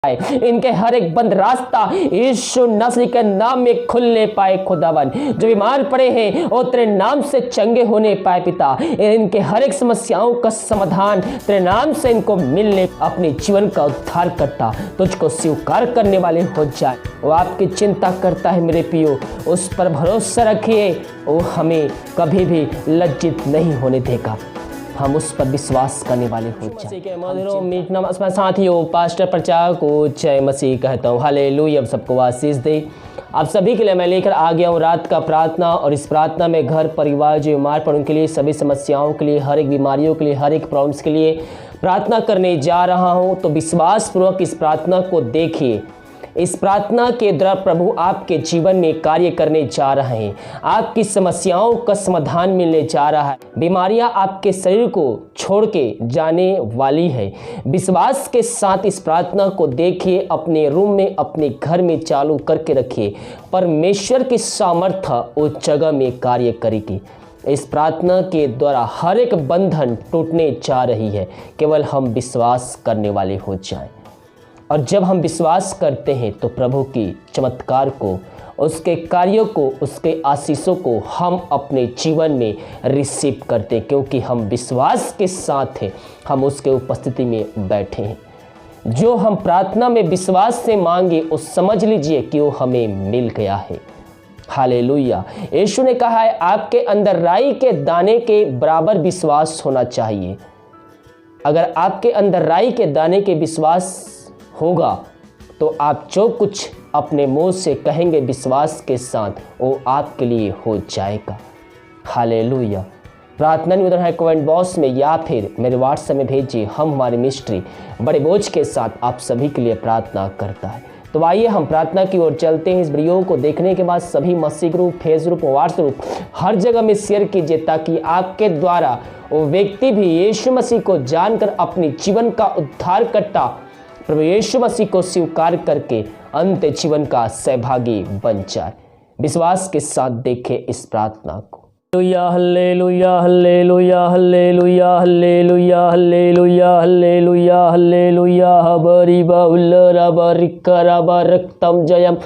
इनके हर एक बंद रास्ता यीशु नस्ल के नाम में खुलने पाए खुदावन। जो बीमार पड़े हैं वो तेरे नाम से चंगे होने पाए पिता। इनके हर एक समस्याओं का समाधान तेरे नाम से इनको मिलने, अपने जीवन का उद्धार करता तुझको स्वीकार करने वाले हो जाए। वो आपकी चिंता करता है मेरे पियो, उस पर भरोसा रखिए, वो हमें कभी भी लज्जित नहीं होने देगा। हम उस पर विश्वास करने वाले हो जाए। साथियों, पास्टर प्रचार को जय मसीह कहता हूँ। हालेलुया। अब सबको आशीष दे। आप सभी के लिए मैं लेकर आ गया हूँ रात का प्रार्थना, और इस प्रार्थना में घर परिवार जो बीमार पड़े उनके लिए, सभी समस्याओं के लिए, हर एक बीमारियों के लिए, हर एक प्रॉब्लम्स के लिए प्रार्थना करने जा रहा हूँ। तो विश्वासपूर्वक इस प्रार्थना को देखिए। इस प्रार्थना के द्वारा प्रभु आपके जीवन में कार्य करने जा रहे हैं। आपकी समस्याओं का समाधान मिलने जा रहा है। बीमारियां आपके शरीर को छोड़ के जाने वाली है। विश्वास के साथ इस प्रार्थना को देखिए, अपने रूम में, अपने घर में चालू करके रखिए। परमेश्वर की सामर्थ्य उस जगह में कार्य करेगी। इस प्रार्थना के द्वारा हर एक बंधन टूटने जा रही है। केवल हम विश्वास करने वाले हो जाएं। और जब हम विश्वास करते हैं तो प्रभु की चमत्कार को, उसके कार्यों को, उसके आशीषों को हम अपने जीवन में रिसीव करते हैं, क्योंकि हम विश्वास के साथ हैं, हम उसके उपस्थिति में बैठे हैं। जो हम प्रार्थना में विश्वास से मांगे वो समझ लीजिए कि वो हमें मिल गया है। हालेलुया। यीशु ने कहा है आपके अंदर राई के दाने के बराबर विश्वास होना चाहिए। अगर आपके अंदर राई के दाने के विश्वास होगा तो आप जो कुछ अपने मुंह से कहेंगे विश्वास के साथ, वो आपके लिए हो जाएगा। हालेलुया। प्रार्थना निवेदन है कमेंट बॉक्स में या फिर मेरे व्हाट्सएप में भेजिए। हम हमारे मिस्ट्री बड़े बोझ के साथ आप सभी के लिए प्रार्थना करता है। तो आइए हम प्रार्थना की ओर चलते हैं। इस वीडियो को देखने के बाद सभी मसीह ग्रुप, फेसबुक, व्हाट्सएप हर जगह में शेयर कीजिए, ताकि आपके द्वारा वो व्यक्ति भी यीशु मसीह को जानकर अपने जीवन का उद्धार करता प्रभु यीशु मसीह को स्वीकार करके अंत जीवन का सहभागी बन जाए। विश्वास के साथ देखें इस प्रार्थना को। Hallelujah hallelujah hallelujah hallelujah hallelujah hallelujah hallelujah हबरी बाउल्ला बरिकरा बरक्तम जयम।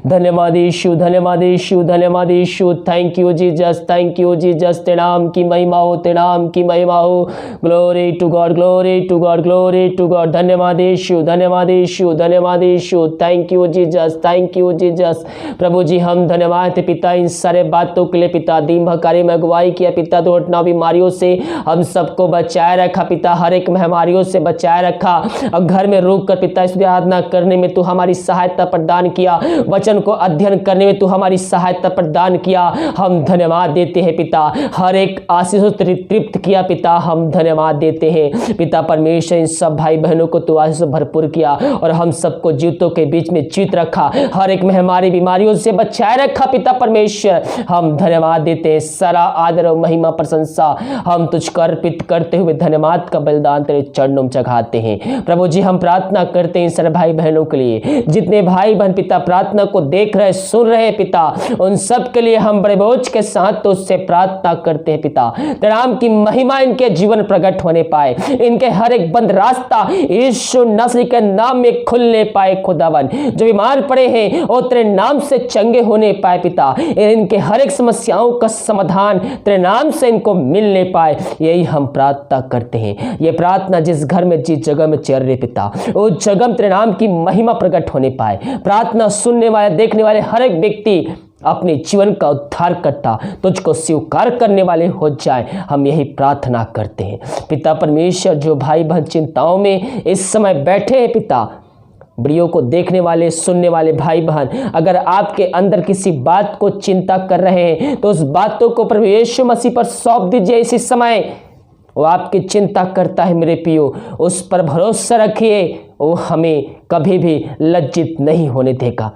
धन्यवाद यीशु, धन्यवाद यीशु, धन्यवाद Yeshu. Thank you Jesus, thank you Jesus. तेरे नाम की महिमा हो, तेरे नाम की महिमा हो। Glory to God, glory to God, glory to God. धन्यवाद यीशु, धन्यवाद यीशु, धन्यवाद Yeshu. Thank you Jesus, thank you Jesus. प्रभु जी हम धन्यवाद पिता इन सारे बातों के लिए पिता। दिन भर में अगुवाई किया पिता, दुर्घटना बीमारियों से हम सबको बचाए रखा पिता, हर एक महामारियों से बचाए रखा। और घर में रुक कर पिता स्तुति आराधना करने में तू हमारी सहायता प्रदान किया, वचन को अध्ययन करने में तू हमारी सहायता प्रदान किया। हम धन्यवाद देते हैं पिता, हर एक आशीषों से तृप्त किया पिता। हम धन्यवाद देते हैं पिता परमेश्वर। इन सब भाई बहनों को तू आशीष भरपूर किया और हम सबको जीवतों के बीच में जीत रखा, हर एक महामारी बीमारियों से बचाए रखा पिता परमेश्वर। हम धन्यवाद देते हैं। सारा आदर और महिमा प्रशंसा हम तुझको अर्पित करते हुए धन्यवाद का बलिदान तेरे चरणों में चढ़ाते हैं। प्रभु जी हम प्रार्थना करते हैं सारे भाई बहनों के लिए, जितने भाई बहन पिता प्रार्थना को देख रहे, सुन रहे पिता, उन सब के लिए हम बड़े बोझ के साथ तो उससे प्रार्थना करते हैं पिता। तेरे नाम की महिमा इनके जीवन प्रकट होने पाए, इनके हर एक बंद रास्ता यीशु नस्ल के नाम में खुलने पाए खुदावन। जो बीमार पड़े हैं वो तेरे नाम से चंगे होने पाए पिता। इनके हर एक समस्याओं का समाधान तेरे नाम से इनको मिलने पाए, यही हम प्रार्थना करते हैं। ये प्रार्थना जिस घर में, जिस जगह में चल रहे पिता, उस जगह में तेरे नाम की महिमा प्रकट होने पाए। प्रार्थना सुनने वाले, देखने वाले हर एक व्यक्ति अपने जीवन का उद्धार करता तुझको स्वीकार करने वाले हो जाए, हम यही प्रार्थना करते हैं पिता परमेश्वर। जो भाई बहन चिंताओं में इस समय बैठे हैं पिता, वीडियो को देखने वाले, सुनने वाले भाई बहन, अगर आपके अंदर किसी बात को चिंता कर रहे हैं तो उस बातों को प्रभु यीशु मसीह पर सौंप दीजिए। इसी समय वो आपकी चिंता करता है मेरे पियो, उस पर भरोसा रखिए, वो हमें कभी भी लज्जित नहीं होने देगा।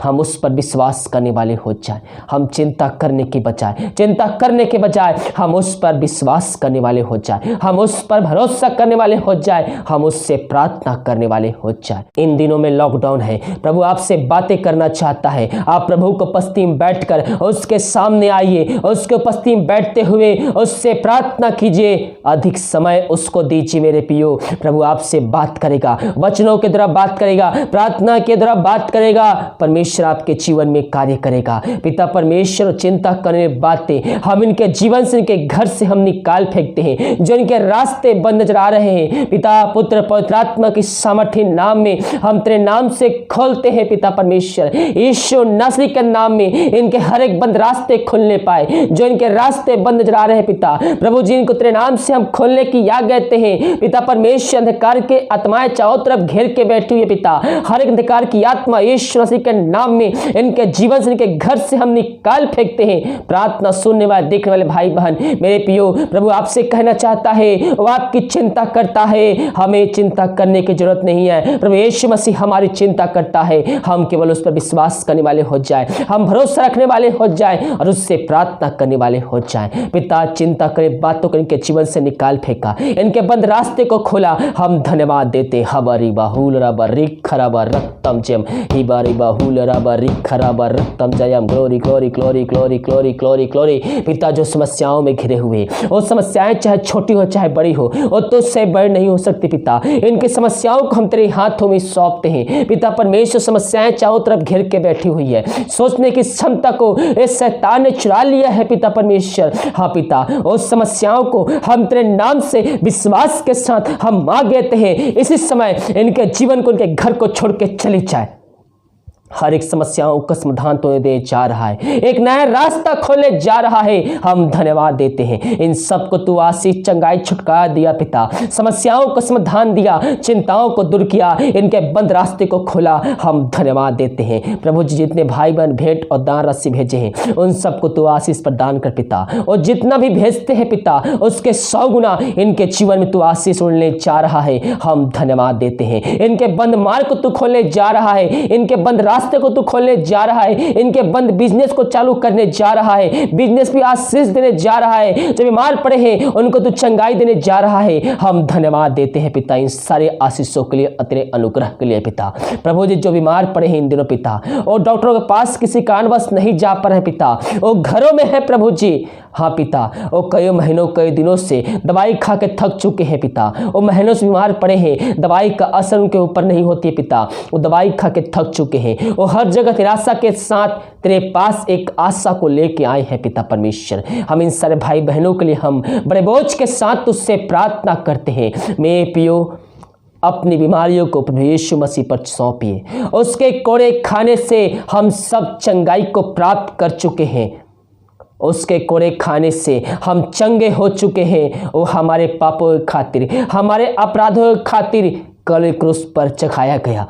हम उस पर विश्वास करने वाले हो जाए। हम चिंता करने की बजाय हम उस पर विश्वास करने वाले हो जाए, हम उस पर भरोसा करने वाले हो जाए, हम उससे प्रार्थना करने वाले हो जाए। इन दिनों में लॉकडाउन है, प्रभु आपसे बातें करना चाहता है। आप प्रभु को उपस्थिति में बैठकर उसके सामने आइए, उसके उपस्थिति में बैठते हुए उससे प्रार्थना कीजिए, अधिक समय उसको दीजिए। मेरे प्रियो, प्रभु आपसे बात करेगा, वचनों के द्वारा बात करेगा, प्रार्थना के द्वारा बात करेगा, परमेश्वर आपके जीवन में कार्य करेगा। पिता परमेश्वर, चिंता करने बातें हम इनके जीवन से, इनके घर से हम निकाल फेंकते हैं। जो इनके रास्ते बंद नजर आ रहे हैं, पिता पुत्र पवित्र आत्मा की सामर्थ्य नाम में हम तेरे नाम से खोलते हैं। पिता परमेश्वर, यीशु नासरी के नाम में इनके हर एक बंद रास्ते खुलने पाए। जो इनके रास्ते बंद नजर आ रहे हैं पिता प्रभु जी, इनको तेरे नाम से हम खोलने की आज्ञा देते हैं। पिता परमेश्वर, अंधकार के आत्माएं चारों तरफ घेर के बैठी हुई है पिता, हर एक अंधकार की आत्मा यीशु मसीह के नाम में इनके जीवन से, इनके घर से हम निकाल फेंकते हैं। प्रार्थना सुनने वाले, देखने वाले भाई बहन, मेरे प्रियो, प्रभु आपसे कहना चाहता है, वो आपकी चिंता करता है। हमें चिंता करने की जरूरत नहीं है। प्रभु यीशु मसीह हमारी चिंता करता है। हम केवल उस पर विश्वास करने वाले हो जाए, हम भरोसा रखने वाले हो जाए और उससे प्रार्थना करने वाले हो जाए। पिता, चिंता करे बातों को इनके जीवन से निकाल फेंका, इनके बंद रास्ते को खोला। हम धन्यवाद देते। हबारी बाहुल रबरी खराबा रक्तम जयम, हिबारी बाहुल रबरी खराबा रक्तम जयम। Glory glory glory glory glory glory glory. पिता, जो समस्याओं में घिरे हुए, वो समस्याएं चाहे छोटी हो चाहे बड़ी हो, वो तो उससे बड़ी नहीं हो सकती। पिता, इनकी समस्याओं को हम तेरे हाथों में सौंपते हैं। पिता परमेश्वर, समस्याएं चारों तरफ घेर के बैठी हुई है, सोचने की क्षमता को इस शैतान ने चुरा लिया है। पिता परमेश्वर, हाँ पिता, उस समस्याओं को हम तेरे नाम से विश्वास के साथ हम मांग लेते हैं। इसी समय इनके जीवन को, इनके घर को छोड़ के चली जाए। हर एक समस्याओं का समाधान तो दे जा रहा है, एक नया रास्ता खोले जा रहा है। हम धन्यवाद देते हैं। इन सबको तू आशीष, चंगाई, छुटकारा दिया पिता, समस्याओं को समाधान दिया, चिंताओं को दूर किया, इनके बंद रास्ते को खोला। हम धन्यवाद देते हैं। प्रभु जी, जितने भाई बहन भेंट और दान राशि भेजे हैं, उन सबको तू आशीष प्रदान कर पिता, और जितना भी भेजते हैं पिता, उसके 100 गुना इनके जीवन में तू आशीष उड़ने जा रहा है। हम धन्यवाद देते हैं। इनके बंद मार्ग को तू खोलने जा रहा है, इनके बंद रास्ते को तू खोलने जा रहा है, इनके बंद बिजनेस को चालू करने जा रहा है, बिजनेस भी आशीष देने जा रहा है। जो बीमार पड़े हैं उनको तू चंगाई देने जा रहा है। हम धन्यवाद देते हैं पिता, इन सारे आशीषों के लिए, तेरे अनुग्रह के लिए पिता। प्रभु जी, जो बीमार पड़े हैं इन दिनों पिता, और डॉक्टरों के पास किसी कारणवश नहीं जा पा रहे पिता, वो घरों में है प्रभु जी। हाँ पिता, वो कई महीनों कई दिनों से दवाई खा के थक चुके हैं पिता, वो महीनों से बीमार पड़े हैं, दवाई का असर उनके ऊपर नहीं होती है पिता, वो दवाई खा के थक चुके हैं। वो हर जगह निराशा के साथ तेरे पास एक आशा को लेके आए हैं पिता परमेश्वर। हम इन सारे भाई बहनों के लिए हम बड़े बोझ के साथ तुझसे प्रार्थना करते हैं। मेरे पियो, अपनी बीमारियों को प्रभु यीशु मसीह पर सौंपिए। उसके कोड़े खाने से हम सब चंगाई को प्राप्त कर चुके हैं, उसके कोड़े खाने से हम चंगे हो चुके हैं। वो हमारे पापों की खातिर, हमारे अपराधों की खातिर कल क्रूस पर चढ़ाया गया।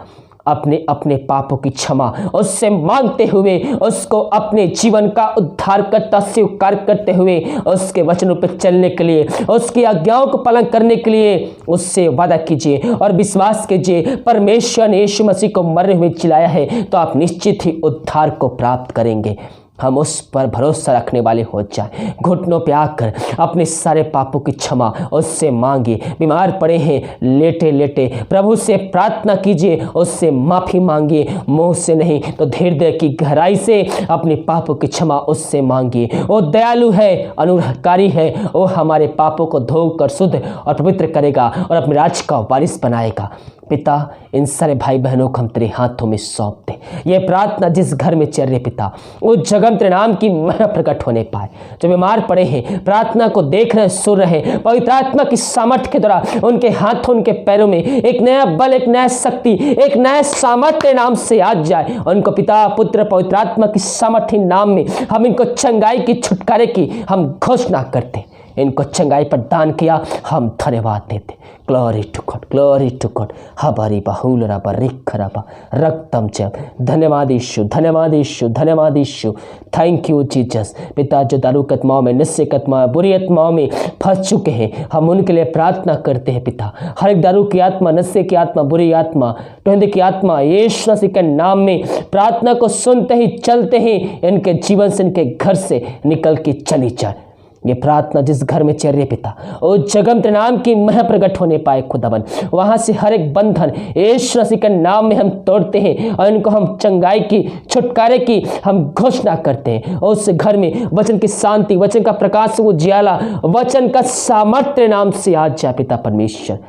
अपने अपने पापों की क्षमा उससे मांगते हुए, उसको अपने जीवन का उद्धारकर्ता स्वीकार करते हुए, उसके वचनों पर चलने के लिए, उसकी आज्ञाओं को पालन करने के लिए उससे वादा कीजिए और विश्वास कीजिए। परमेश्वर ने यीशु मसीह को मरने हुए जिलाया है, तो आप निश्चित ही उद्धार को प्राप्त करेंगे। हम उस पर भरोसा रखने वाले हो जाए। घुटनों पे आकर अपने सारे पापों की क्षमा उससे मांगिए। बीमार पड़े हैं, लेटे लेटे प्रभु से प्रार्थना कीजिए, उससे माफ़ी मांगिए, मुंह से नहीं तो हृदय की गहराई से अपने पापों की क्षमा उससे मांगिए। वो दयालु है, अनुग्रहकारी है, वो हमारे पापों को धोकर शुद्ध और पवित्र करेगा और अपने राज्य का वारिस बनाएगा। पिता, इन सारे भाई बहनों को हम तेरे हाथों में सौंपते। ये प्रार्थना जिस घर में चल रही पिता, उस जगह तेरे नाम की महिमा प्रकट होने पाए। जो बीमार पड़े हैं, प्रार्थना को देख रहे, सुन रहे, पवित्र आत्मा की सामर्थ्य के द्वारा उनके हाथों, उनके पैरों में एक नया बल, एक नया शक्ति, एक नया सामर्थ्य तेरे नाम से आ जाए। उनको पिता, पुत्र, पवित्र आत्मा की सामर्थ्य नाम में हम इनको चंगाई की, छुटकारे की हम घोषणा करते। इनको चंगाई प्रदान किया, हम धन्यवाद देते। Glory to God, glory to God. हबारी बाहुल रबा रिख रबा रक्तम जब। धन्यवाद यीशु, धन्यवाद यीशु, धन्यवाद यीशु। Thank you Jesus. पिता जो दारू की आत्माओं में, नशे की आत्माओं, बुरी आत्माओं में फंस चुके हैं, हम उनके लिए प्रार्थना करते हैं पिता। हर एक दारू की आत्मा, नशे की आत्मा, बुरी आत्मा, टोहंदी की आत्मा, यीशु मसीह के नाम में प्रार्थना को सुनते ही चलते ही इनके जीवन से, इनके घर से निकल के चली जाए। ये प्रार्थना जिस घर में चल रही है पिता, उस जगह में तेरे नाम की महिमा प्रकट होने पाए खुदावन। वहां से हर एक बंधन यीशु मसीह के नाम में हम तोड़ते हैं और इनको हम चंगाई की, छुटकारे की हम घोषणा करते हैं। और उस घर में वचन की शांति, वचन का प्रकाश, वो ज्वाला, वचन का सामर्थ्य तेरे नाम से आ जाए पिता परमेश्वर।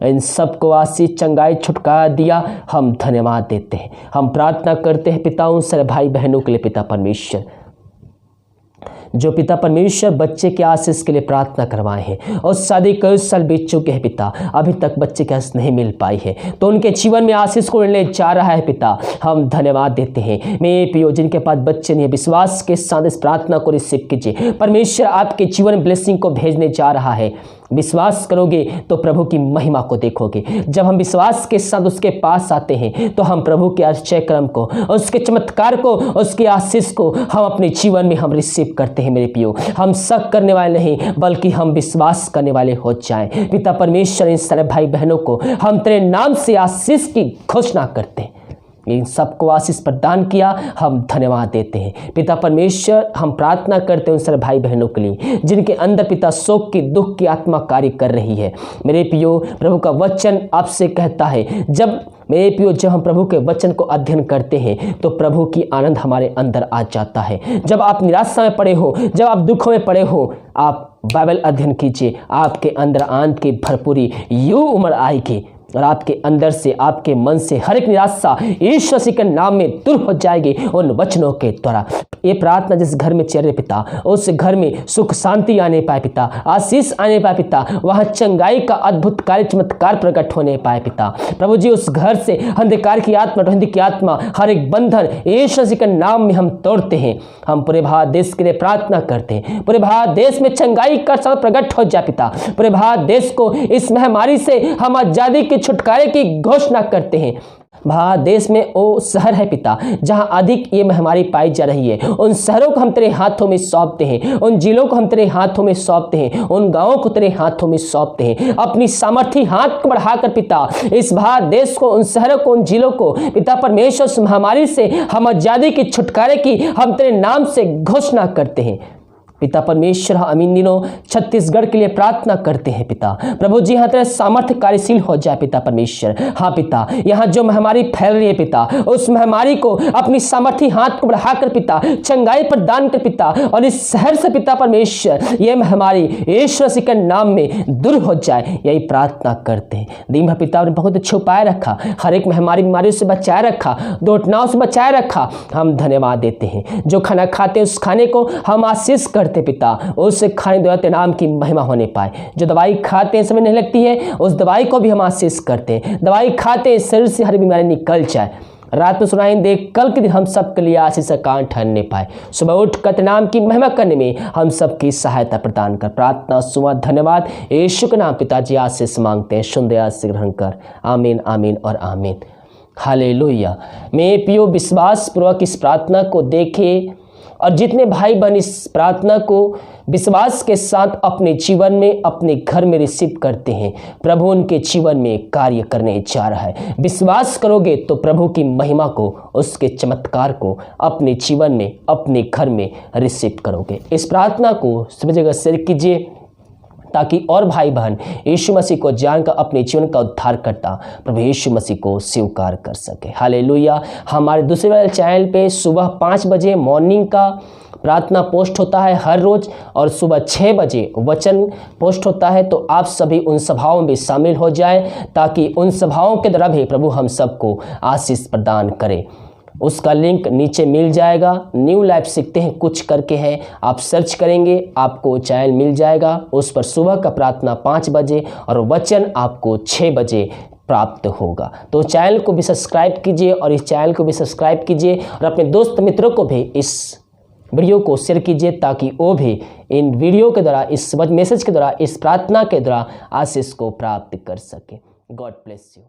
इन सबको आशीष, चंगाई, छुटकारा दिया, हम धन्यवाद देते हैं। हम प्रार्थना करते हैं पिता उन सारे भाई बहनों के लिए पिता परमेश्वर, जो पिता परमेश्वर बच्चे के आशीष के लिए प्रार्थना करवाए हैं और शादी कई साल बीत चुके हैं पिता, अभी तक बच्चे के आशीष नहीं मिल पाई है, तो उनके जीवन में आशीष को मिलने जा रहा है पिता, हम धन्यवाद देते हैं। मेरे प्रियो, जिनके पास बच्चे नहीं है, विश्वास के साथ इस प्रार्थना को रिसीव कीजिए। परमेश्वर आपके जीवन में ब्लेसिंग को भेजने जा रहा है। विश्वास करोगे तो प्रभु की महिमा को देखोगे। जब हम विश्वास के साथ उसके पास आते हैं तो हम प्रभु के आश्चर्य कर्म को, उसके चमत्कार को, उसके आशीष को हम अपने जीवन में हम रिसीव करते हैं। मेरे प्रियो, हम शक करने वाले नहीं बल्कि हम विश्वास करने वाले हो जाएं। पिता परमेश्वर, इन सारे भाई बहनों को हम तेरे नाम से आशीष की घोषणा करते हैं। इन सबको आशीष प्रदान किया, हम धन्यवाद देते हैं। पिता परमेश्वर, हम प्रार्थना करते हैं उन सारे भाई बहनों के लिए जिनके अंदर पिता शोक की, दुख की आत्मा कार्य कर रही है। मेरे प्रियो, प्रभु का वचन आपसे कहता है, जब मेरे प्रियो, जब हम प्रभु के वचन को अध्ययन करते हैं तो प्रभु की आनंद हमारे अंदर आ जाता है। जब आप निराशा में पड़े हो, जब आप दुखों में पड़े हो, आप बाइबल अध्ययन कीजिए, आपके अंदर आनंद की भरपूरी यूं उमड़ आएगी और आपके अंदर से, आपके मन से हर एक निराशा यीशु मसीह के नाम में दूर हो जाएगी उन वचनों के द्वारा। ये प्रार्थना जिस घर में चल रही पिता, उस घर में सुख शांति आने पाए पिता, आशीष आने पाए पिता, वहाँ चंगाई का अद्भुत कार्य, चमत्कार प्रकट होने पाए पिता। प्रभु जी, उस घर से अंधकार की आत्मा, टोहंदी की आत्मा, हर एक बंधन यीशु मसीह के नाम में हम तोड़ते हैं। हम पूरे भारत देश के लिए प्रार्थना करते हैं, पूरे भारत देश में चंगाई का सब प्रकट हो जाए पिता। पूरे भारत देश को इस महामारी से हम आजादी के छुटकारे की घोषणा करते हैं। भारत देश में वो शहर है पिता जहां अधिक ये महामारी पाई जा रही है, उन शहरों को हम तेरे हाथों में सौंपते हैं, उन जिलों को हम तेरे हाथों में सौंपते हैं, उन गांवों को तेरे हाथों में सौंपते हैं। अपनी सामर्थ्य हाथ को बढ़ाकर पिता, इस भारत देश को, उन शहरों को, उन जिलों को पिता परमेश्वर, उस महामारी से हम आजादी की, छुटकारे की हम तेरे नाम से घोषणा करते हैं। पिता परमेश्वर, हम इन दिनों छत्तीसगढ़ के लिए प्रार्थना करते हैं पिता। प्रभु जी, यहाँ तेरा सामर्थ्य कार्यशील हो जाए पिता परमेश्वर। हाँ पिता, यहाँ जो महामारी फैल रही है पिता, उस महामारी को अपनी सामर्थ्य हाथ को बढ़ाकर पिता चंगाई प्रदान कर पिता, और इस शहर से पिता परमेश्वर ये महामारी यीशु मसीह के नाम में दूर हो जाए, यही प्रार्थना करते हैं। दिन भर पिता ने बहुत छुपाए रखा, हर एक महामारी, बीमारियों से बचाए रखा, दुर्घटनाओं से बचाए रखा, हम धन्यवाद देते हैं। जो खाना खाते हैं उस खाने को हम आशीष करते पिता, उस खाने द्वारा तेरे नाम की महिमा होने पाए। जो दवाई खाते हैं समय नहीं लगती है, उस दवाई को भी हम आशीष करते हैं। दवाई खाते शरीर से हर बीमारी निकल जाए। रात में सुनाई दे, कल के दिन हम सबके लिए आशीष का कारण ठहरने पाए। सुबह उठ कर तेरे नाम की महिमा करने में हम सबकी सहायता प्रदान कर। प्रार्थना सुबह धन्यवाद यीशु के नाम पिताजी आशीष मांगते हैं, सुन दया से ग्रहण कर। आमीन, आमीन और आमीन। हालेलुया। मेरे प्रियो, विश्वास पूर्वक इस प्रार्थना को देखें और जितने भाई बहन इस प्रार्थना को विश्वास के साथ अपने जीवन में, अपने घर में रिसीव करते हैं, प्रभु उनके जीवन में कार्य करने जा रहा है। विश्वास करोगे तो प्रभु की महिमा को, उसके चमत्कार को अपने जीवन में, अपने घर में रिसीव करोगे। इस प्रार्थना को सभी जगह शेयर कीजिए ताकि और भाई बहन यीशु मसीह को जानकर अपने जीवन का उद्धार करता प्रभु यीशु मसीह को स्वीकार कर सके। हालेलुया। हमारे दूसरे वाले चैनल पे सुबह 5 बजे मॉर्निंग का प्रार्थना पोस्ट होता है हर रोज़, और सुबह 6 बजे वचन पोस्ट होता है। तो आप सभी उन सभाओं में शामिल हो जाएं ताकि उन सभाओं के द्वारा भी प्रभु हम सबको आशीष प्रदान करे। उसका लिंक नीचे मिल जाएगा। न्यू लाइफ सीखते हैं कुछ करके है, आप सर्च करेंगे आपको चैनल मिल जाएगा। उस पर सुबह का प्रार्थना 5 बजे और वचन आपको 6 बजे प्राप्त होगा। तो चैनल को भी सब्सक्राइब कीजिए और इस चैनल को भी सब्सक्राइब कीजिए और अपने दोस्त मित्रों को भी इस वीडियो को शेयर कीजिए ताकि वो भी इन वीडियो के द्वारा, इस मैसेज के द्वारा, इस प्रार्थना के द्वारा आशीष को प्राप्त कर सके। God bless you.